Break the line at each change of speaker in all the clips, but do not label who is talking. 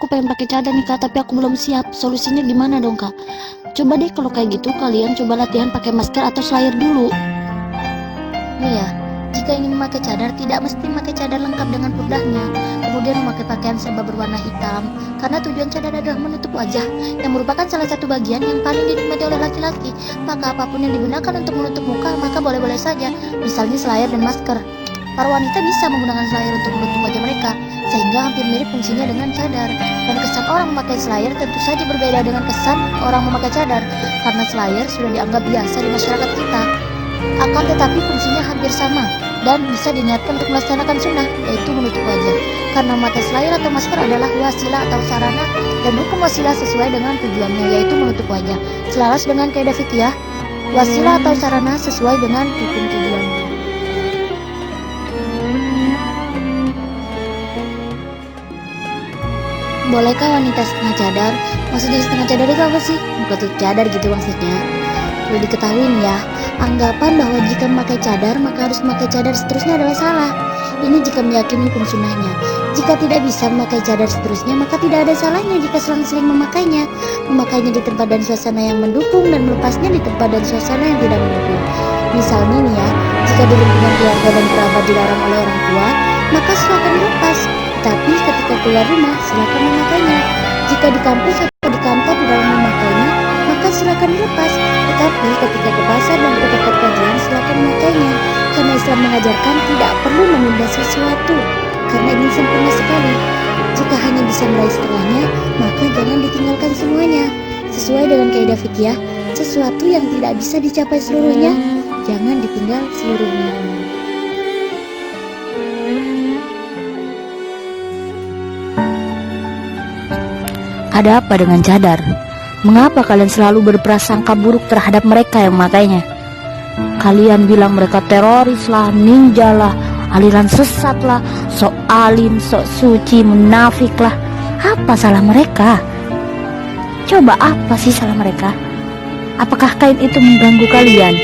aku pengen pakai cadar nih kak, tapi aku belum siap. Solusinya gimana dong kak? Coba deh kalau kayak gitu kalian coba latihan pakai masker atau slayer dulu. Nih ya, jika ingin memakai cadar tidak mesti memakai cadar lengkap dengan pudahnya, kemudian memakai pakaian serba berwarna hitam, karena tujuan cadar adalah menutup wajah yang merupakan salah satu bagian yang paling dinikmati oleh laki-laki. Maka apapun yang digunakan untuk menutup muka maka boleh-boleh saja, misalnya slayer dan masker. Para wanita bisa menggunakan slayer untuk menutup wajah mereka, sehingga hampir mirip fungsinya dengan cadar. Dan kesan orang memakai slayer tentu saja berbeda dengan kesan orang memakai cadar, karena slayer sudah dianggap biasa di masyarakat kita. Akan tetapi fungsinya hampir sama dan bisa diniatkan untuk melaksanakan sunnah, yaitu menutup wajah. Karena memakai slayer atau masker adalah wasilah atau sarana, dan hukum wasilah sesuai dengan tujuannya, yaitu menutup wajah. Selaras dengan kaidah fikih, wasilah atau sarana sesuai dengan hukum tujuannya. Bolehkah wanita setengah cadar? Maksudnya setengah cadar itu apa sih? Bukan tutup cadar gitu maksudnya. Perlu diketahui ya, anggapan bahwa jika memakai cadar maka harus memakai cadar seterusnya adalah salah. Ini jika meyakini hukum sunnahnya. Jika tidak bisa memakai cadar seterusnya maka tidak ada salahnya jika selang-seling memakainya. Memakainya di tempat dan suasana yang mendukung dan melepasnya di tempat dan suasana yang tidak mendukung. Misalnya nih ya, jika di lingkungan keluarga dan kerabat dilarang oleh orang tua, maka silakan dilepas. Tapi ketika keluar rumah silakan memakainya. Jika di kampus atau di kantor dilarang memakainya, maka silakan dilepas. Tetapi ketika ke pasar dan ke tempat kajian silakan memakainya. Karena Islam mengajarkan tidak perlu menunda sesuatu, karena ingin sempurna sekali. Jika hanya bisa meraih setengahnya, maka jangan ditinggalkan semuanya. Sesuai dengan kaidah fikih, sesuatu yang tidak bisa dicapai seluruhnya, jangan ditinggal seluruhnya.
Ada apa dengan cadar? Mengapa kalian selalu berprasangka buruk terhadap mereka yang memakainya? Kalian bilang mereka teroris lah, ninja lah, aliran sesat lah, sok alim, sok suci, munafik lah. Apa salah mereka? Coba apa sih salah mereka? Apakah kain itu mengganggu kalian?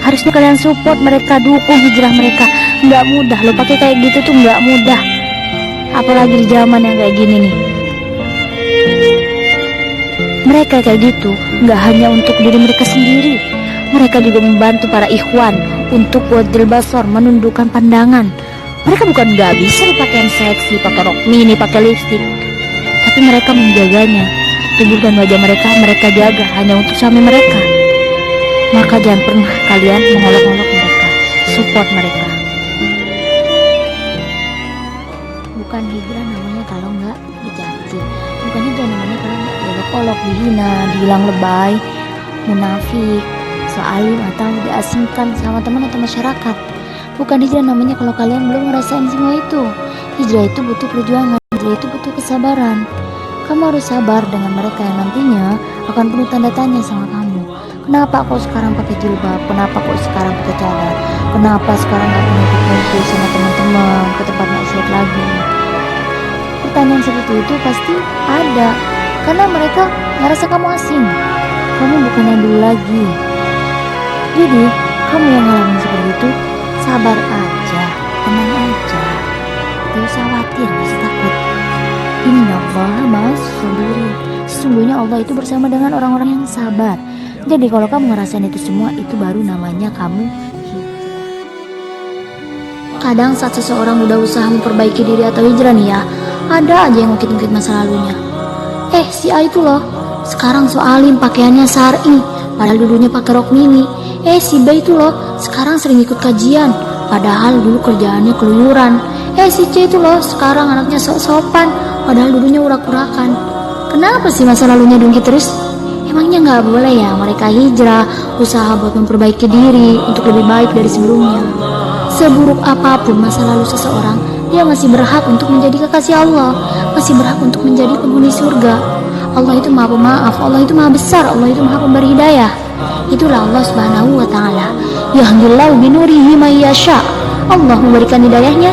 Harusnya kalian support mereka, dukung hijrah mereka. Nggak mudah loh, pakai kayak gitu tuh nggak mudah. Apalagi di zaman yang kayak gini nih. Mereka kayak gitu nggak hanya untuk diri mereka sendiri, mereka juga membantu para ikhwan untuk wadil basor, menundukkan pandangan. Mereka bukan nggak bisa berpakaian seksi, pakai rok mini, pakai lipstik, tapi mereka menjaganya. Tubuh dan wajah mereka jaga hanya untuk suami mereka. Maka jangan pernah kalian mengolok-olok mereka, support mereka. Bukan hijrah namanya kalau nggak dicaci, bukan hijrah namanya kalau nggak diolok-olok, dihina, dibilang lebay, munafik, soalim atau diasingkan sama teman atau masyarakat. Bukan hijrah namanya kalau kalian belum ngerasain semua itu. Hijrah itu butuh perjuangan, hijrah itu butuh kesabaran. Kamu harus sabar dengan mereka yang nantinya akan penuh tanda tanya sama kamu. Kenapa kok sekarang pakai jilbab? Kenapa kok sekarang pakai cadar? Kenapa sekarang gak pernah kumpul sama teman-teman ke tempat maksiat lagi? Pertanyaan seperti itu pasti ada, karena mereka ngerasa kamu asing. Kamu bukan yang dulu lagi. Jadi kamu yang ngalamin seperti itu, sabar aja, tenang aja, gak usah khawatir, gak usah takut. Innallaha ma'as sabirin. Sesungguhnya Allah itu bersama dengan orang-orang yang sabar. Jadi kalau kamu ngerasain itu semua, itu baru namanya kamu hijrah. Kadang saat seseorang udah usaha memperbaiki diri atau hijrah nih ya, ada aja yang ngungkit-ngungkit masa lalunya. Si A itu loh, sekarang soalin pakaiannya syar'i, padahal dulunya pakai rok mini. Si B itu loh, sekarang sering ikut kajian, padahal dulu kerjaannya keluyuran. Si C itu loh, sekarang anaknya sok-sopan, padahal dulunya urak-urakan. Kenapa sih masa lalunya diungkit terus? Emangnya nggak boleh ya mereka hijrah, usaha buat memperbaiki diri untuk lebih baik dari sebelumnya? Seburuk apapun masa lalu seseorang, dia masih berhak untuk menjadi kekasih Allah, masih berhak untuk menjadi penghuni surga. Allah itu maha pemaaf, Allah itu maha besar, Allah itu maha pemberi hidayah. Itulah Allah subhanahu wa ta'ala. Yahdillahu binurihi may yasha. Allah memberikan hidayahnya